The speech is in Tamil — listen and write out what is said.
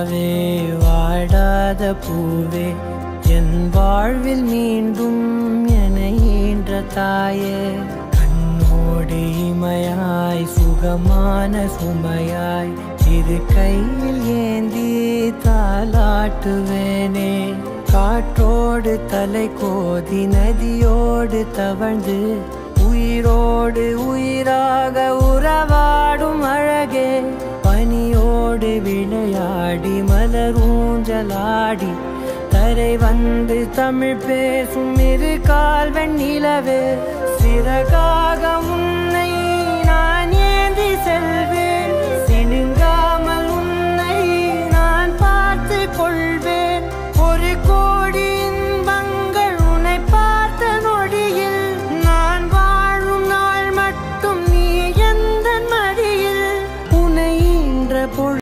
நிலாவே வாடாத பூவே என் வாழ்வில் மீண்டும் என ஈன்ற தாயே கண்ணோடு இமையாய் சுகமான சுமையாய் இரு கையில் ஏந்தி தாலாட்டுவேனே காற்றோடு தலை கோதி நதியோடு தவழ்ந்து உயிரோடு உயிராக உறவாடும் அழகே பனியோடு விளையாடி மலரூஞ்சலாடி தரை வந்து தமிழ் பேசும் இரு கால் வெண்ணிலவே சிறகாக உன்னை நான் ஏந்தி செல்ல